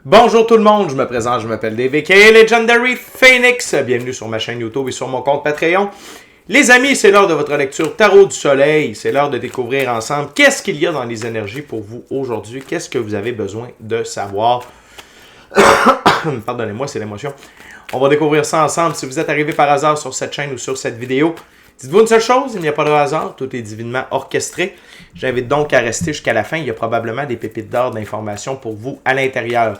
Bonjour tout le monde, je me présente, je m'appelle Dave aka Legendary Phoenix. Bienvenue sur ma chaîne YouTube et sur mon compte Patreon. Les amis, c'est l'heure de votre lecture Tarot du Soleil. C'est l'heure de découvrir ensemble qu'est-ce qu'il y a dans les énergies pour vous aujourd'hui. Qu'est-ce que vous avez besoin de savoir. Pardonnez-moi, c'est l'émotion. On va découvrir ça ensemble. Si vous êtes arrivé par hasard sur cette chaîne ou sur cette vidéo, dites-vous une seule chose, il n'y a pas de hasard, tout est divinement orchestré. J'invite donc à rester jusqu'à la fin, il y a probablement des pépites d'or d'informations pour vous à l'intérieur.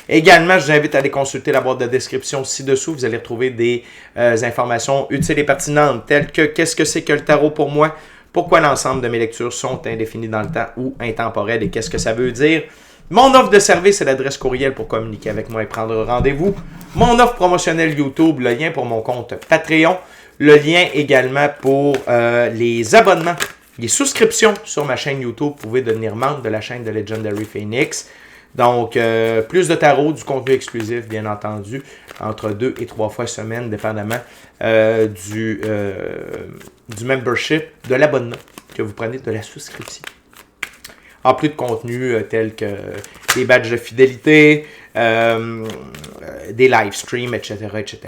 Également, je vous invite à aller consulter la boîte de description ci-dessous, vous allez retrouver des informations utiles et pertinentes, telles que qu'est-ce que c'est que le tarot pour moi, pourquoi l'ensemble de mes lectures sont indéfinies dans le temps ou intemporelles et qu'est-ce que ça veut dire. Mon offre de service et l'adresse courriel pour communiquer avec moi et prendre rendez-vous. Mon offre promotionnelle YouTube, le lien pour mon compte Patreon. Le lien également pour les abonnements, les souscriptions sur ma chaîne YouTube. Vous pouvez devenir membre de la chaîne de Legendary Phoenix. Donc, plus de tarot, du contenu exclusif, bien entendu, entre 2 et 3 fois semaine, dépendamment du membership, de l'abonnement que vous prenez, de la souscription. En plus de contenu tels que des badges de fidélité, des live streams, etc., etc.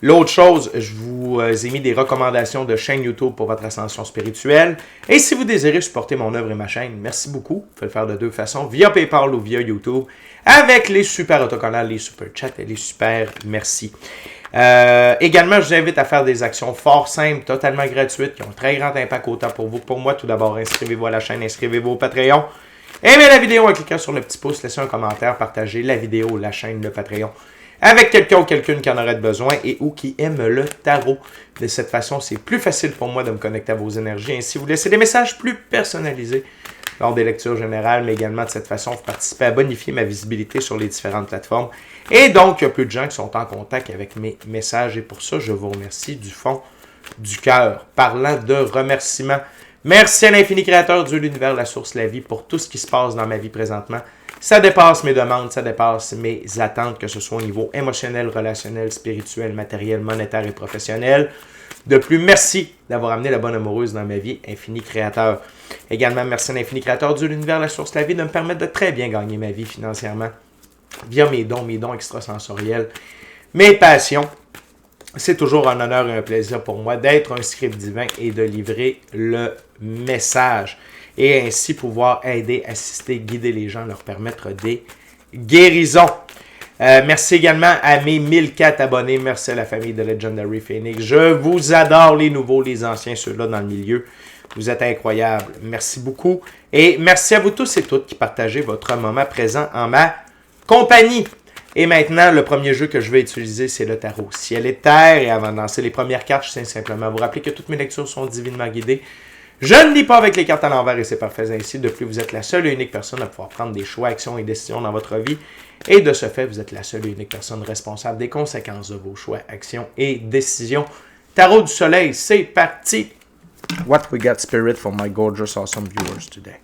L'autre chose, je vous ai mis des recommandations de chaînes YouTube pour votre ascension spirituelle. Et si vous désirez supporter mon œuvre et ma chaîne, merci beaucoup. Vous pouvez le faire de deux façons, via PayPal ou via YouTube, avec les super autocollants, les super chats et les super merci. Également, je vous invite à faire des actions fort simples, totalement gratuites, qui ont un très grand impact autant pour vous que pour moi. Tout d'abord, inscrivez-vous à la chaîne, inscrivez-vous au Patreon. Aimez la vidéo en cliquant sur le petit pouce, laissez un commentaire, partagez la vidéo, la chaîne, le Patreon avec quelqu'un ou quelqu'une qui en aurait besoin et ou qui aime le tarot. De cette façon, c'est plus facile pour moi de me connecter à vos énergies. Ainsi, vous laissez des messages plus personnalisés lors des lectures générales, mais également de cette façon, vous participez à bonifier ma visibilité sur les différentes plateformes. Et donc, il y a plus de gens qui sont en contact avec mes messages et pour ça, je vous remercie du fond du cœur. Parlant de remerciements, merci à l'infini créateur, Dieu, l'univers, la source, la vie, pour tout ce qui se passe dans ma vie présentement. Ça dépasse mes demandes, ça dépasse mes attentes, que ce soit au niveau émotionnel, relationnel, spirituel, matériel, monétaire et professionnel. De plus, merci d'avoir amené la bonne amoureuse dans ma vie, infini créateur. Également, merci à l'infini créateur, Dieu, l'univers, la source, la vie, de me permettre de très bien gagner ma vie financièrement via mes dons extrasensoriels, mes passions. C'est toujours un honneur et un plaisir pour moi d'être un script divin et de livrer le message. Et ainsi pouvoir aider, assister, guider les gens, leur permettre des guérisons. Merci également à mes 1004 abonnés. Merci à la famille de Legendary Phoenix. Je vous adore, les nouveaux, les anciens, ceux-là dans le milieu. Vous êtes incroyables. Merci beaucoup. Et merci à vous tous et toutes qui partagez votre moment présent en ma compagnie. Et maintenant, le premier jeu que je vais utiliser, c'est le tarot ciel et terre. Et avant de lancer les premières cartes, je tiens simplement à vous rappeler que toutes mes lectures sont divinement guidées. Je ne lis pas avec les cartes à l'envers et c'est parfait ainsi. De plus, vous êtes la seule et unique personne à pouvoir prendre des choix, actions et décisions dans votre vie. Et de ce fait, vous êtes la seule et unique personne responsable des conséquences de vos choix, actions et décisions. Tarot du Soleil, c'est parti! What we got, Spirit, for my gorgeous, awesome viewers today?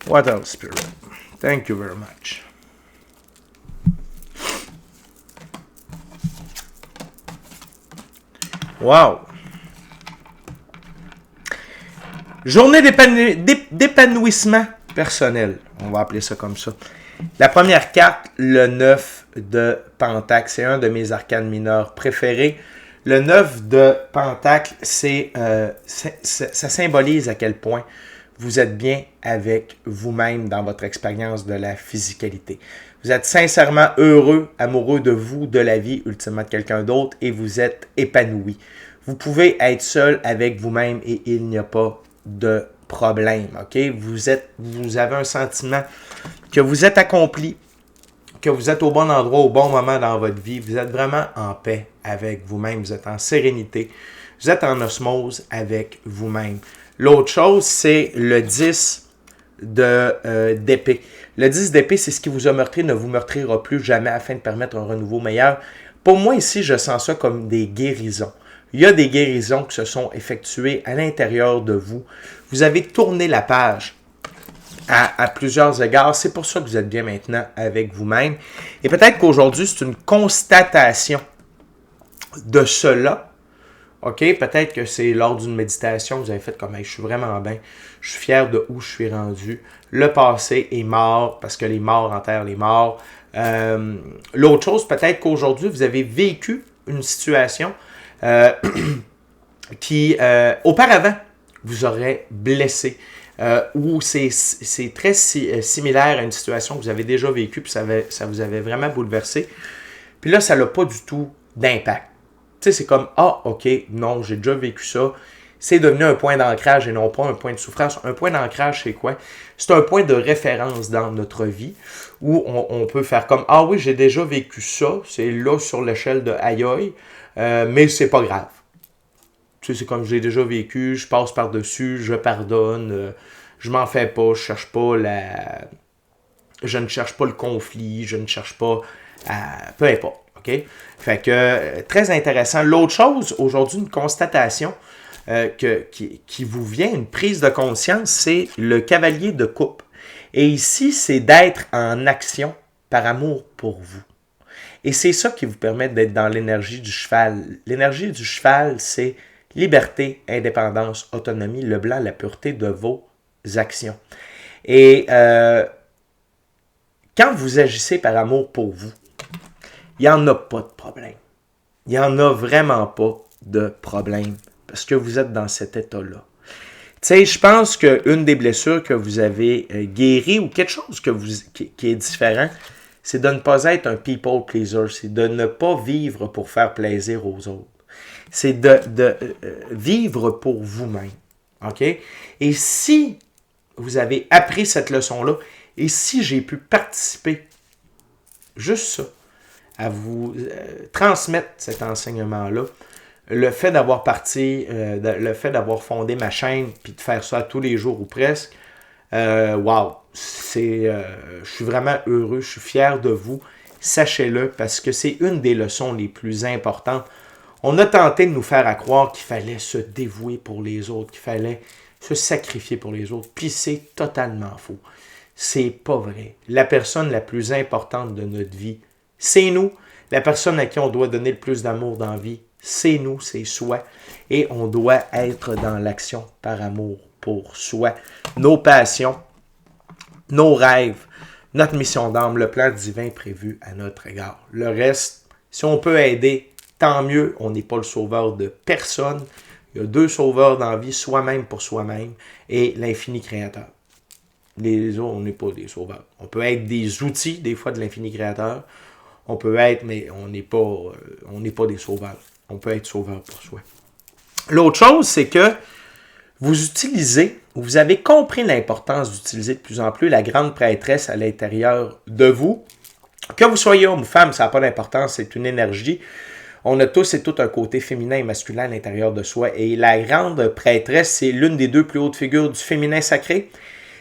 What else, Spirit? Thank you very much. Wow! Journée d'épanouissement personnel. On va appeler ça comme ça. La première carte, le 9 de Pentacle. C'est un de mes arcanes mineurs préférés. Le 9 de Pentacle, ça symbolise à quel point vous êtes bien avec vous-même dans votre expérience de la physicalité. Vous êtes sincèrement heureux, amoureux de vous, de la vie, ultimement de quelqu'un d'autre, et vous êtes épanoui. Vous pouvez être seul avec vous-même et il n'y a pas de problème. Okay? Vous avez un sentiment que vous êtes accompli, que vous êtes au bon endroit, au bon moment dans votre vie. Vous êtes vraiment en paix avec vous-même. Vous êtes en sérénité. Vous êtes en osmose avec vous-même. L'autre chose, c'est le 10 d'épée. Le 10 d'épée, c'est ce qui vous a meurtri, ne vous meurtrira plus jamais afin de permettre un renouveau meilleur. Pour moi, ici, je sens ça comme des guérisons. Il y a des guérisons qui se sont effectuées à l'intérieur de vous. Vous avez tourné la page à plusieurs égards. C'est pour ça que vous êtes bien maintenant avec vous-même. Et peut-être qu'aujourd'hui, c'est une constatation de cela. OK? Peut-être que c'est lors d'une méditation que vous avez fait comme hey, je suis vraiment bien, je suis fier de où je suis rendu. Le passé est mort parce que les morts enterrent les morts. L'autre chose, peut-être qu'aujourd'hui, vous avez vécu une situation qui, auparavant, vous aurait blessé. Ou c'est très similaire à une situation que vous avez déjà vécue, puis ça vous avait vraiment bouleversé. Puis là, ça n'a pas du tout d'impact. Tu sais, c'est comme, ah, ok, non, j'ai déjà vécu ça. C'est devenu un point d'ancrage et non pas un point de souffrance. Un point d'ancrage, c'est quoi? C'est un point de référence dans notre vie où on peut faire comme, ah oui, j'ai déjà vécu ça. C'est là sur l'échelle de aïe aïe, mais c'est pas grave. Tu sais, c'est comme j'ai déjà vécu, je passe par-dessus, je pardonne, je m'en fais pas, je ne cherche pas le conflit, je ne cherche pas peu importe, OK? Fait que, très intéressant. L'autre chose, aujourd'hui, une constatation qui vous vient, une prise de conscience, c'est le cavalier de coupe. Et ici, c'est d'être en action par amour pour vous. Et c'est ça qui vous permet d'être dans l'énergie du cheval. L'énergie du cheval, c'est liberté, indépendance, autonomie, le blanc, la pureté de vos actions. Et quand vous agissez par amour pour vous, il n'y en a pas de problème. Il n'y en a vraiment pas de problème parce que vous êtes dans cet état-là. Tu sais, je pense qu'une des blessures que vous avez guéries ou quelque chose qui est différent, c'est de ne pas être un people pleaser, c'est de ne pas vivre pour faire plaisir aux autres. C'est de vivre pour vous-même. OK? Et si vous avez appris cette leçon-là, et si j'ai pu participer, juste ça, à vous transmettre cet enseignement-là, le fait d'avoir le fait d'avoir fondé ma chaîne, puis de faire ça tous les jours ou presque, wow, je suis vraiment heureux, je suis fier de vous, sachez-le, parce que c'est une des leçons les plus importantes. On a tenté de nous faire croire qu'il fallait se dévouer pour les autres, qu'il fallait se sacrifier pour les autres, puis c'est totalement faux. C'est pas vrai. La personne la plus importante de notre vie, c'est nous. La personne à qui on doit donner le plus d'amour dans la vie, c'est nous, c'est soi. Et on doit être dans l'action par amour pour soi. Nos passions, nos rêves, notre mission d'âme, le plan divin prévu à notre égard. Le reste, si on peut aider, tant mieux. On n'est pas le sauveur de personne. Il y a deux sauveurs dans la vie, soi-même pour soi-même et l'infini créateur. Les autres, on n'est pas des sauveurs. On peut être des outils, des fois, de l'infini créateur. On peut être, mais on n'est pas des sauveurs. On peut être sauveur pour soi. L'autre chose, c'est que vous utilisez, vous avez compris l'importance d'utiliser de plus en plus la grande prêtresse à l'intérieur de vous. Que vous soyez homme ou femme, ça n'a pas d'importance, c'est une énergie. On a tous et toutes un côté féminin et masculin à l'intérieur de soi. Et la grande prêtresse, c'est l'une des deux plus hautes figures du féminin sacré.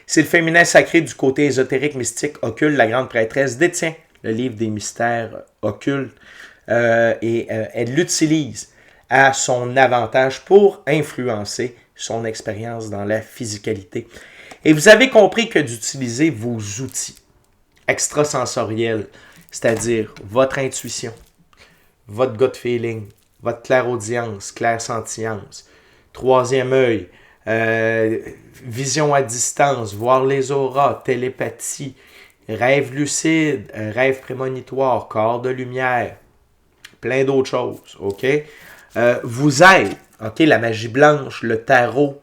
C'est le féminin sacré du côté ésotérique, mystique, occulte. La grande prêtresse détient le livre des mystères occultes et elle l'utilise à son avantage pour influencer son expérience dans la physicalité. Et vous avez compris que d'utiliser vos outils extrasensoriels, c'est-à-dire votre intuition, votre gut feeling, votre clairaudience, clairsentience, troisième œil, vision à distance, voir les auras, télépathie, rêve lucide, rêve prémonitoire, corps de lumière, plein d'autres choses, OK? Vous aide, OK? La magie blanche, le tarot,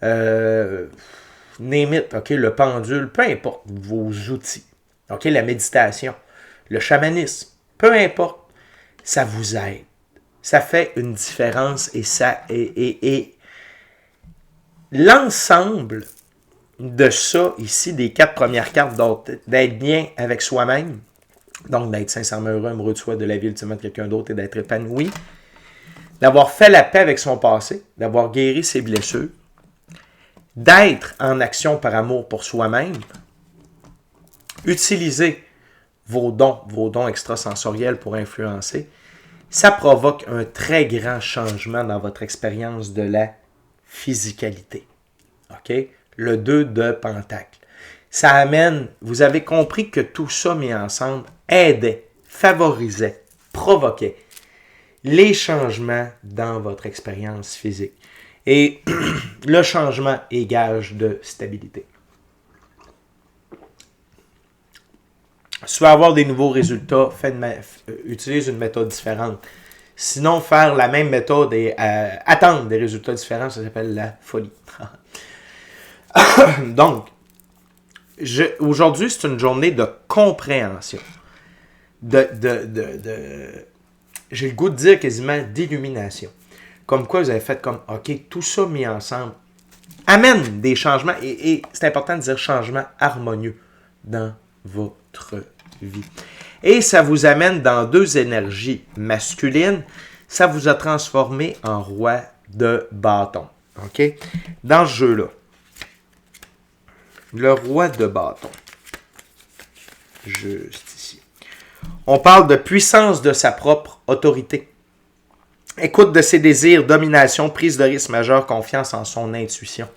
name it, OK? Le pendule, peu importe vos outils, OK? La méditation, le chamanisme, peu importe, ça vous aide. Ça fait une différence et l'ensemble de ça ici, des 4 premières cartes, d'être bien avec soi-même, donc d'être sincèrement heureux, amoureux de soi, de la vie ultimement de quelqu'un d'autre et d'être épanoui, d'avoir fait la paix avec son passé, d'avoir guéri ses blessures, d'être en action par amour pour soi-même, utiliser vos dons extrasensoriels pour influencer, ça provoque un très grand changement dans votre expérience de la physicalité. OK? Le 2 de Pentacle. Ça amène, vous avez compris que tout ça mis ensemble aidait, favorisait, provoquait les changements dans votre expérience physique. Et le changement est gage de stabilité. Si tu veux avoir des nouveaux résultats, utilise une méthode différente. Sinon, faire la même méthode et attendre des résultats différents, ça s'appelle la folie. Donc, aujourd'hui, c'est une journée de compréhension. J'ai le goût de dire quasiment d'illumination. Comme quoi, vous avez fait comme, OK, tout ça mis ensemble amène des changements, et c'est important de dire changements harmonieux dans votre vie. Et ça vous amène dans deux énergies masculines. Ça vous a transformé en roi de bâton. OK? Dans ce jeu-là, le roi de bâton. Juste ici. On parle de puissance de sa propre autorité. Écoute de ses désirs, domination, prise de risque majeure, confiance en son intuition.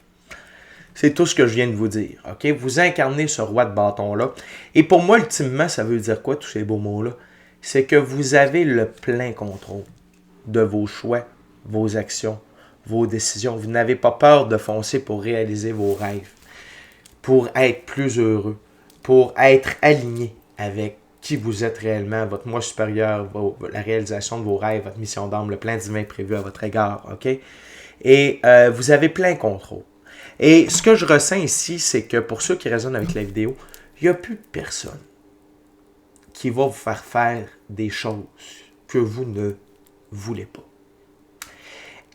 C'est tout ce que je viens de vous dire. OK? Vous incarnez ce roi de bâton-là. Et pour moi, ultimement, ça veut dire quoi, tous ces beaux mots-là? C'est que vous avez le plein contrôle de vos choix, vos actions, vos décisions. Vous n'avez pas peur de foncer pour réaliser vos rêves, pour être plus heureux, pour être aligné avec qui vous êtes réellement, votre moi supérieur, la réalisation de vos rêves, votre mission d'âme, le plan divin prévu à votre égard. OK? Et vous avez plein contrôle. Et ce que je ressens ici, c'est que pour ceux qui résonnent avec la vidéo, il n'y a plus personne qui va vous faire des choses que vous ne voulez pas.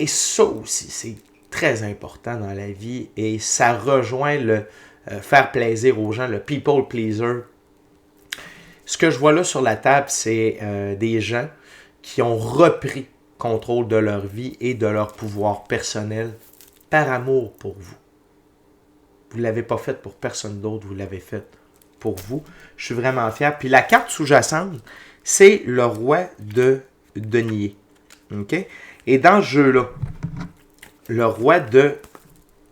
Et ça aussi, c'est très important dans la vie et ça rejoint le faire plaisir aux gens, le people pleaser. Ce que je vois là sur la table, c'est des gens qui ont repris contrôle de leur vie et de leur pouvoir personnel par amour pour vous. Vous ne l'avez pas fait pour personne d'autre, vous l'avez fait pour vous. Je suis vraiment fier. Puis la carte sous-jacente, c'est le roi de denier. OK? Et dans ce jeu-là, le roi de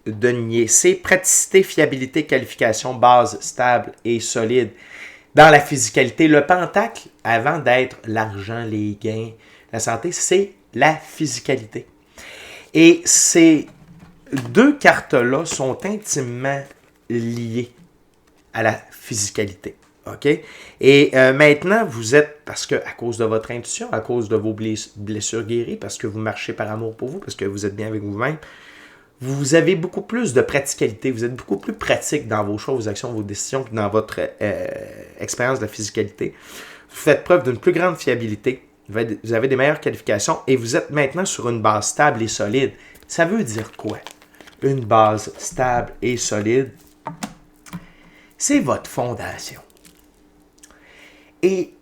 denier, c'est praticité, fiabilité, qualification, base stable et solide. Dans la physicalité, le pentacle, avant d'être l'argent, les gains, la santé, c'est la physicalité. Et ces deux cartes-là sont intimement liées à la physicalité. OK? Et maintenant, vous êtes, parce que à cause de votre intuition, à cause de vos blessures guéries, parce que vous marchez par amour pour vous, parce que vous êtes bien avec vous-même, vous avez beaucoup plus de praticalité. Vous êtes beaucoup plus pratique dans vos choix, vos actions, vos décisions, que dans votre expérience de physicalité. Vous faites preuve d'une plus grande fiabilité. Vous avez des meilleures qualifications et vous êtes maintenant sur une base stable et solide. Ça veut dire quoi? Une base stable et solide, c'est votre fondation. Et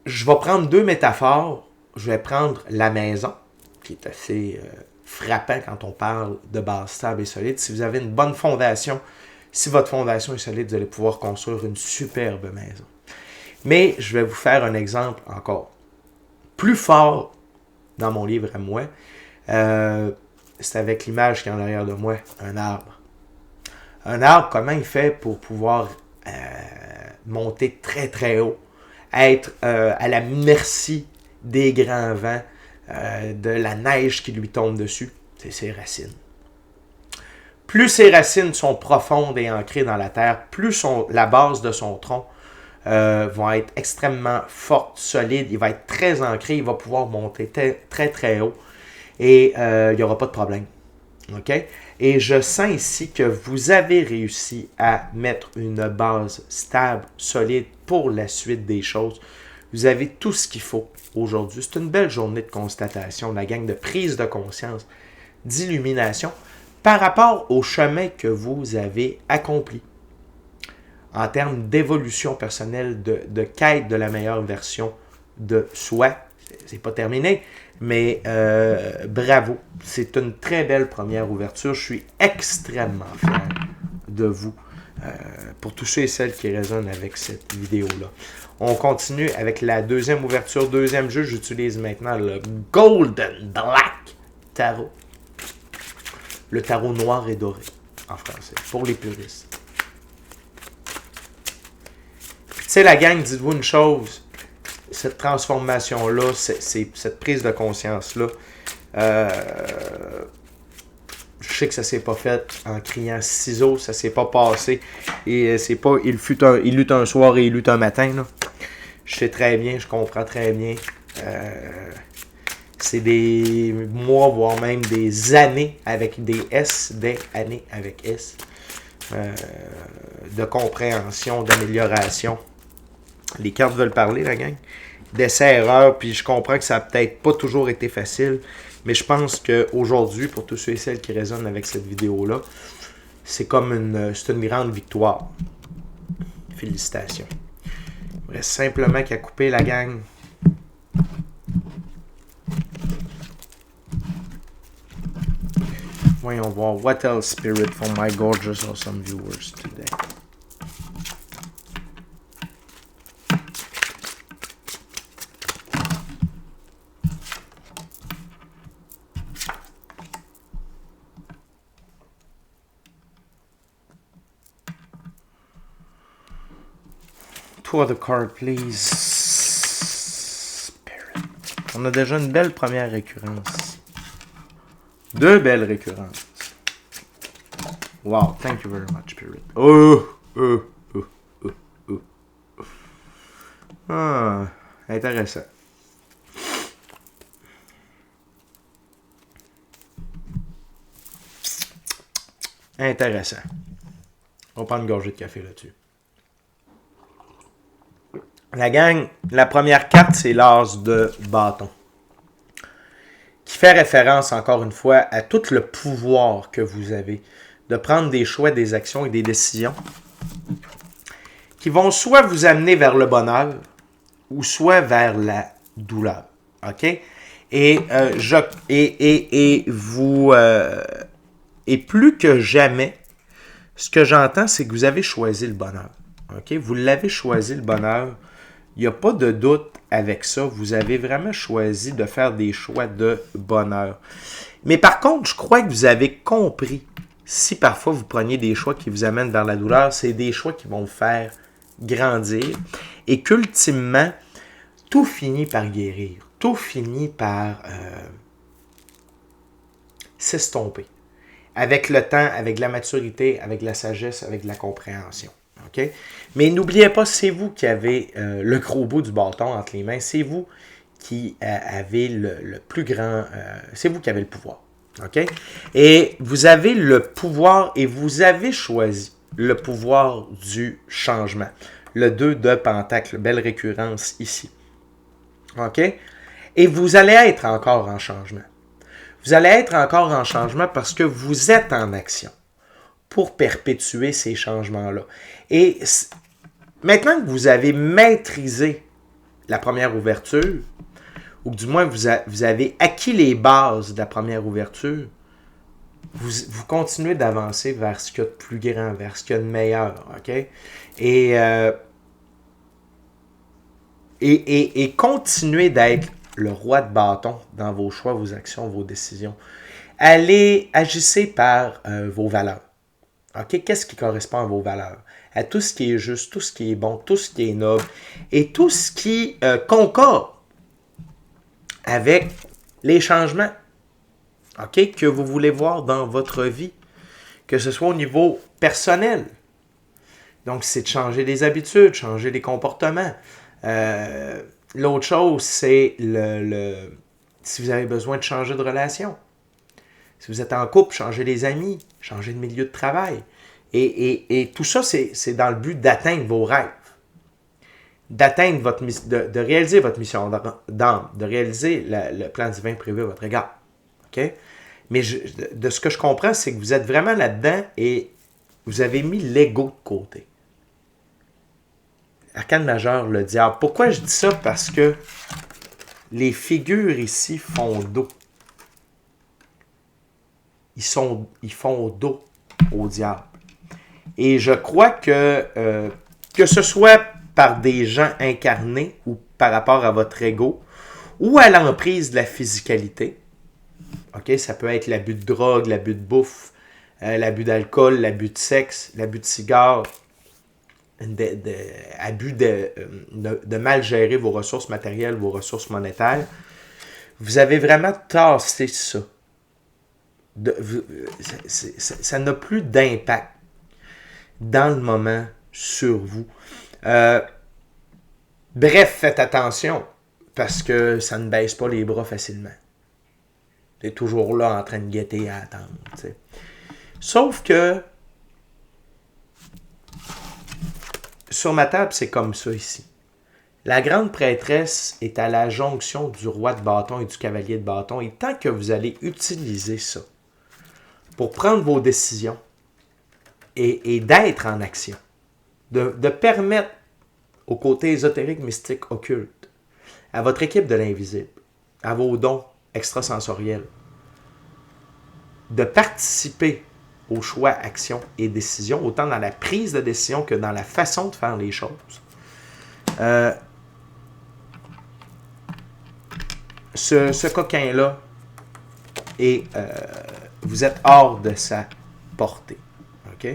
je vais prendre deux métaphores. Je vais prendre la maison, qui est assez frappant quand on parle de base stable et solide. Si vous avez une bonne fondation, si votre fondation est solide, vous allez pouvoir construire une superbe maison. Mais je vais vous faire un exemple encore plus fort dans mon livre à moi. C'est avec l'image qui est en arrière de moi, un arbre. Un arbre, comment il fait pour pouvoir monter très très haut, être à la merci des grands vents, de la neige qui lui tombe dessus? C'est ses racines. Plus ses racines sont profondes et ancrées dans la terre, plus la base de son tronc va être extrêmement forte, solide, il va être très ancré, il va pouvoir monter très très haut et il n'y aura pas de problème. OK? Et je sens ici que vous avez réussi à mettre une base stable, solide pour la suite des choses. Vous avez tout ce qu'il faut aujourd'hui. C'est une belle journée de constatation, la gang de prise de conscience, d'illumination par rapport au chemin que vous avez accompli en termes d'évolution personnelle, de quête de la meilleure version de soi. C'est pas terminé, mais bravo. C'est une très belle première ouverture. Je suis extrêmement fier de vous pour tous ceux et celles qui résonnent avec cette vidéo-là. On continue avec la deuxième ouverture, deuxième jeu. J'utilise maintenant le Golden Black Tarot. Le tarot noir et doré en français, pour les puristes. sais, la gang, dites-vous une chose. Cette transformation-là, cette prise de conscience-là, je sais que ça s'est pas fait en criant ciseaux, ça s'est pas passé. Et c'est pas il lutte un soir et il lutte un matin. Là. Je sais très bien, je comprends très bien. C'est des mois, voire même des années avec des S, des années avec S, de compréhension, d'amélioration. Les cartes veulent parler, la gang. D'essais-erreurs, puis je comprends que ça n'a peut-être pas toujours été facile, mais je pense qu'aujourd'hui, pour tous ceux et celles qui résonnent avec cette vidéo-là, c'est comme une grande victoire. Félicitations. Il reste simplement qu'à couper, la gang. Voyons voir. What else, Spirit, for my gorgeous awesome viewers today? Two other card, please. Spirit. On a déjà une belle première récurrence. Deux belles récurrences. Wow, thank you very much, Spirit. Ah, intéressant. Intéressant. On va prendre une gorgée de café là-dessus. La gang, la première carte, c'est l'as de bâton. Qui fait référence, encore une fois, à tout le pouvoir que vous avez de prendre des choix, des actions et des décisions qui vont soit vous amener vers le bonheur ou soit vers la douleur. OK? Et plus que jamais, ce que j'entends, c'est que vous avez choisi le bonheur. OK? Vous l'avez choisi, le bonheur. Il n'y a pas de doute avec ça. Vous avez vraiment choisi de faire des choix de bonheur. Mais par contre, je crois que vous avez compris, si parfois vous preniez des choix qui vous amènent vers la douleur, c'est des choix qui vont vous faire grandir et qu'ultimement, tout finit par guérir. Tout finit par s'estomper. Avec le temps, avec la maturité, avec la sagesse, avec la compréhension. Okay? Mais n'oubliez pas, c'est vous qui avez le gros bout du bâton entre les mains. C'est vous qui avez le plus grand... c'est vous qui avez le pouvoir. Okay? Et vous avez le pouvoir et vous avez choisi le pouvoir du changement. Le 2 de Pentacle, belle récurrence ici. OK? Et vous allez être encore en changement. Vous allez être encore en changement parce que vous êtes en action pour perpétuer ces changements-là. Et maintenant que vous avez maîtrisé la première ouverture, ou du moins vous avez acquis les bases de la première ouverture, vous continuez d'avancer vers ce qu'il y a de plus grand, vers ce qu'il y a de meilleur. OK? Et continuez d'être le roi de bâton dans vos choix, vos actions, vos décisions. Agissez par vos valeurs. Okay? Qu'est-ce qui correspond à vos valeurs? À tout ce qui est juste, tout ce qui est bon, tout ce qui est noble et tout ce qui concorde avec les changements que vous voulez voir dans votre vie, que ce soit au niveau personnel. Donc, c'est de changer les habitudes, changer les comportements. L'autre chose, c'est si vous avez besoin de changer de relation. Si vous êtes en couple, changez les amis, changez de milieu de travail. Et tout ça, c'est dans le but d'atteindre vos rêves. D'atteindre de réaliser votre mission d'âme, de réaliser le plan divin prévu à votre égard. OK? Mais de ce que je comprends, c'est que vous êtes vraiment là-dedans et vous avez mis l'ego de côté. Arcane majeur, le diable. Pourquoi je dis ça? Parce que les figures ici font dos. Ils font dos au diable. Et je crois que ce soit par des gens incarnés ou par rapport à votre ego ou à l'emprise de la physicalité, OK? Ça peut être l'abus de drogue, l'abus de bouffe, l'abus d'alcool, l'abus de sexe, l'abus de cigare, abus de mal gérer vos ressources matérielles, vos ressources monétaires, vous avez vraiment tassé ça. Ça n'a plus d'impact dans le moment sur vous. Bref, faites attention, parce que ça ne baisse pas les bras facilement. Tu es toujours là en train de guetter à attendre. T'sais. Sauf que sur ma table, c'est comme ça ici. La grande prêtresse est à la jonction du roi de bâton et du cavalier de bâton. Et tant que vous allez utiliser ça pour prendre vos décisions et d'être en action, de permettre au côté ésotérique, mystique, occulte, à votre équipe de l'invisible, à vos dons extrasensoriels, de participer aux choix, actions et décisions, autant dans la prise de décision que dans la façon de faire les choses. Ce coquin-là, vous êtes hors de sa portée. OK?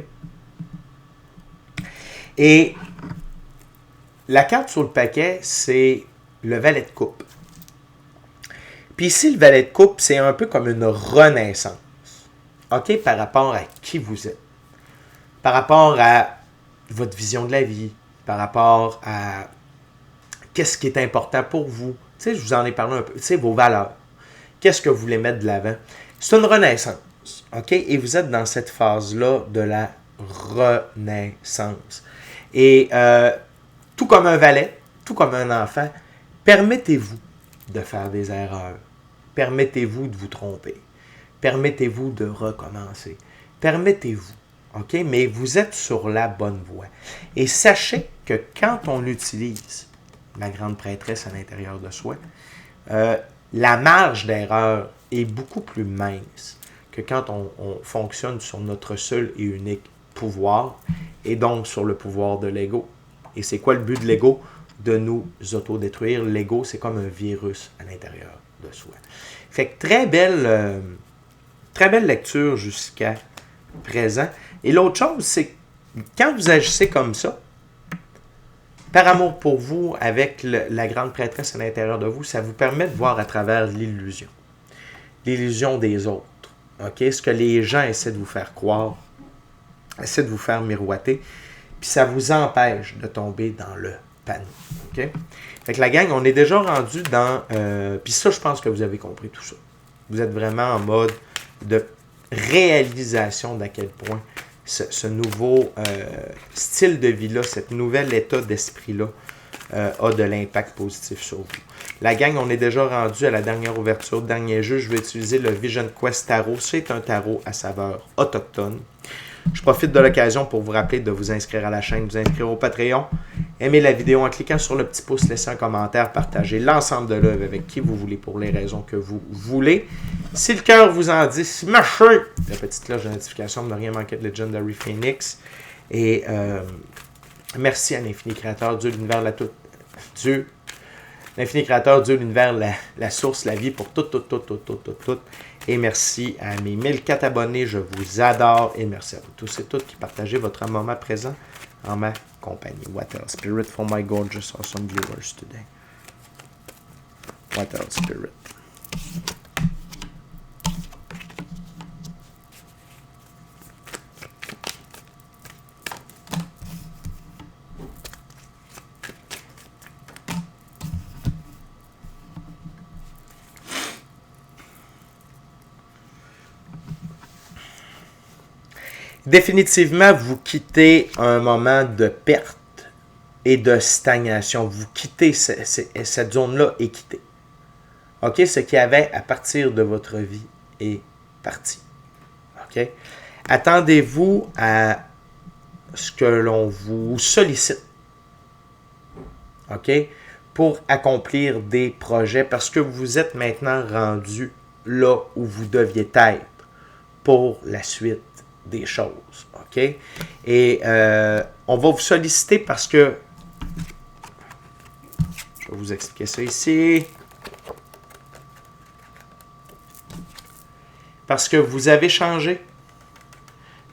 Et la carte sur le paquet, c'est le valet de coupe. Puis ici, le valet de coupe, c'est un peu comme une renaissance. OK? Par rapport à qui vous êtes. Par rapport à votre vision de la vie. Par rapport à qu'est-ce qui est important pour vous. Tu sais, je vous en ai parlé un peu. Tu sais, vos valeurs. Qu'est-ce que vous voulez mettre de l'avant? C'est une renaissance. OK? Et vous êtes dans cette phase-là de la renaissance. Et tout comme un valet, tout comme un enfant, permettez-vous de faire des erreurs. Permettez-vous de vous tromper. Permettez-vous de recommencer. Permettez-vous. OK? Mais vous êtes sur la bonne voie. Et sachez que quand on utilise la grande prêtresse à l'intérieur de soi, la marge d'erreur est beaucoup plus mince que quand on fonctionne sur notre seul et unique pouvoir, et donc sur le pouvoir de l'ego. Et c'est quoi le but de l'ego? De nous autodétruire. L'ego, c'est comme un virus à l'intérieur de soi. Fait que très belle lecture jusqu'à présent. Et l'autre chose, c'est que quand vous agissez comme ça, par amour pour vous, avec la grande prêtresse à l'intérieur de vous, ça vous permet de voir à travers l'illusion. L'illusion des autres. Okay? Ce que les gens essaient de vous faire croire, essaient de vous faire miroiter, puis ça vous empêche de tomber dans le panneau. Okay? Fait que la gang, on est déjà rendu dans... puis ça, je pense que vous avez compris tout ça. Vous êtes vraiment en mode de réalisation d'à quel point ce nouveau style de vie-là, cet nouvel état d'esprit-là a de l'impact positif sur vous. La gang, on est déjà rendu à la dernière ouverture, dernier jeu. Je vais utiliser le Vision Quest Tarot. C'est un tarot à saveur autochtone. Je profite de l'occasion pour vous rappeler de vous inscrire à la chaîne, vous inscrire au Patreon. Aimez la vidéo en cliquant sur le petit pouce, laissez un commentaire, partagez l'ensemble de l'œuvre avec qui vous voulez pour les raisons que vous voulez. Si le cœur vous en dit, smashez la petite cloche de notification pour ne rien manquer de Legendary Phoenix. Et merci à l'infini créateur, Dieu, l'univers, Dieu, l'infini créateur, Dieu, l'univers, la source, la vie, pour tout. Et merci à mes 1004 abonnés, je vous adore. Et merci à vous tous et toutes qui partagez votre moment présent en ma compagnie. What else, Spirit, for my gorgeous, awesome viewers today? What else, Spirit? Définitivement, vous quittez un moment de perte et de stagnation. Vous quittez cette zone-là est quittée. OK? Ce qu'il y avait à partir de votre vie est parti. OK? Attendez-vous à ce que l'on vous sollicite. OK? Pour accomplir des projets parce que vous êtes maintenant rendu là où vous deviez être pour la suite des choses, OK? Et on va vous solliciter parce que... Je vais vous expliquer ça ici. Parce que vous avez changé.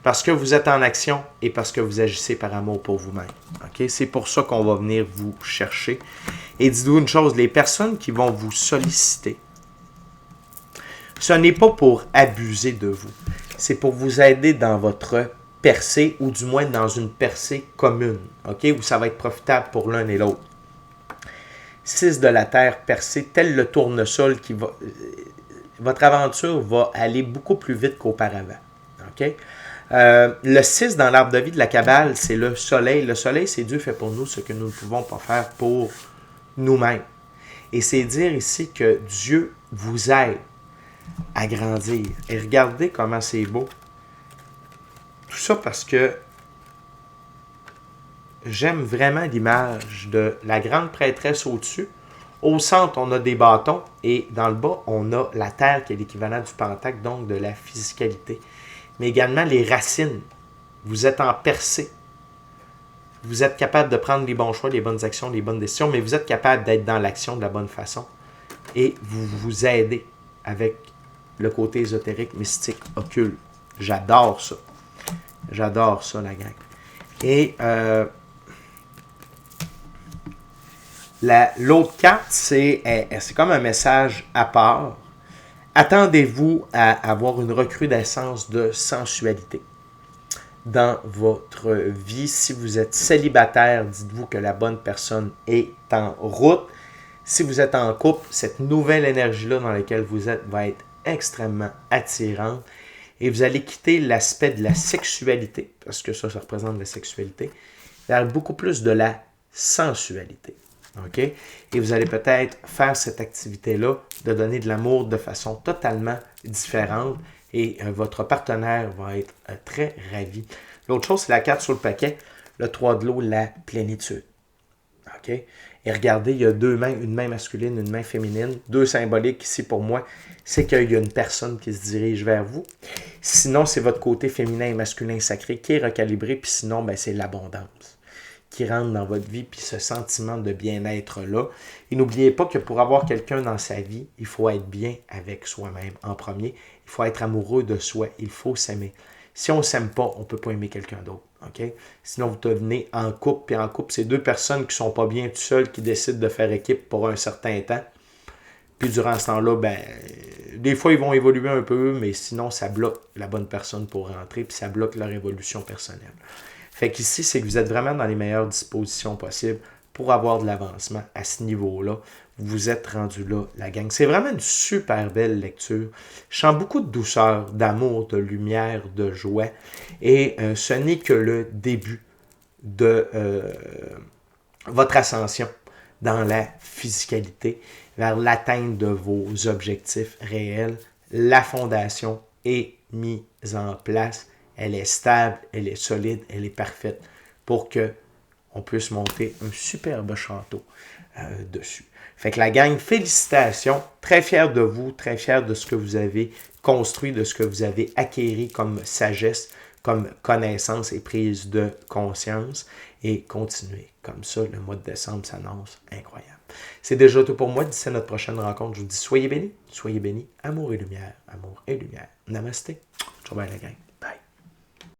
Parce que vous êtes en action et parce que vous agissez par amour pour vous-même. Okay? C'est pour ça qu'on va venir vous chercher. Et dites-vous une chose, les personnes qui vont vous solliciter, ce n'est pas pour abuser de vous. C'est pour vous aider dans votre percée, ou du moins dans une percée commune, okay? Où ça va être profitable pour l'un et l'autre. 6 de la terre percée, tel le tournesol qui va... Votre aventure va aller beaucoup plus vite qu'auparavant. Okay? Le 6 dans l'arbre de vie de la Kabbale, c'est le soleil. Le soleil, c'est Dieu fait pour nous ce que nous ne pouvons pas faire pour nous-mêmes. Et c'est dire ici que Dieu vous aide à grandir. Et regardez comment c'est beau. Tout ça parce que j'aime vraiment l'image de la grande prêtresse au-dessus. Au centre, on a des bâtons et dans le bas, on a la terre qui est l'équivalent du pentacle, donc de la physicalité. Mais également les racines. Vous êtes en percée. Vous êtes capable de prendre les bons choix, les bonnes actions, les bonnes décisions, mais vous êtes capable d'être dans l'action de la bonne façon. Et vous vous aidez avec le côté ésotérique, mystique, occulte. J'adore ça. J'adore ça, la gang. Et l'autre carte, c'est comme un message à part. Attendez-vous à avoir une recrudescence de sensualité dans votre vie. Si vous êtes célibataire, dites-vous que la bonne personne est en route. Si vous êtes en couple, cette nouvelle énergie-là dans laquelle vous êtes va être extrêmement attirante. Et vous allez quitter l'aspect de la sexualité, parce que ça représente la sexualité, vers beaucoup plus de la sensualité. Okay? Et vous allez peut-être faire cette activité-là, de donner de l'amour de façon totalement différente, et votre partenaire va être très ravi. L'autre chose, c'est la carte sur le paquet, le 3 de l'eau, la plénitude. Okay? Et regardez, il y a deux mains, une main masculine, une main féminine. Deux symboliques ici pour moi, c'est qu'il y a une personne qui se dirige vers vous. Sinon, c'est votre côté féminin et masculin sacré qui est recalibré, puis sinon, ben, c'est l'abondance qui rentre dans votre vie, puis ce sentiment de bien-être-là. Et n'oubliez pas que pour avoir quelqu'un dans sa vie, il faut être bien avec soi-même en premier. Il faut être amoureux de soi. Il faut s'aimer. Si on ne s'aime pas, on ne peut pas aimer quelqu'un d'autre. Okay? Sinon, vous devenez en couple, puis en couple, c'est deux personnes qui ne sont pas bien tout seules, qui décident de faire équipe pour un certain temps. Puis durant ce temps-là, ben, des fois, ils vont évoluer un peu, mais sinon, ça bloque la bonne personne pour rentrer, puis ça bloque leur évolution personnelle. Fait qu'ici, c'est que vous êtes vraiment dans les meilleures dispositions possibles pour avoir de l'avancement à ce niveau-là. Vous êtes rendu là, la gang. C'est vraiment une super belle lecture. Je sens beaucoup de douceur, d'amour, de lumière, de joie. Et ce n'est que le début de votre ascension dans la physicalité, vers l'atteinte de vos objectifs réels. La fondation est mise en place. Elle est stable, elle est solide, elle est parfaite pour qu'on puisse monter un superbe château dessus. Fait que la gang, félicitations, très fier de vous, très fier de ce que vous avez construit, de ce que vous avez acquéri comme sagesse, comme connaissance et prise de conscience, et continuez. Comme ça, le mois de décembre s'annonce incroyable. C'est déjà tout pour moi. D'ici à notre prochaine rencontre, je vous dis soyez bénis, amour et lumière, amour et lumière. Namasté. Ciao, bye la gang.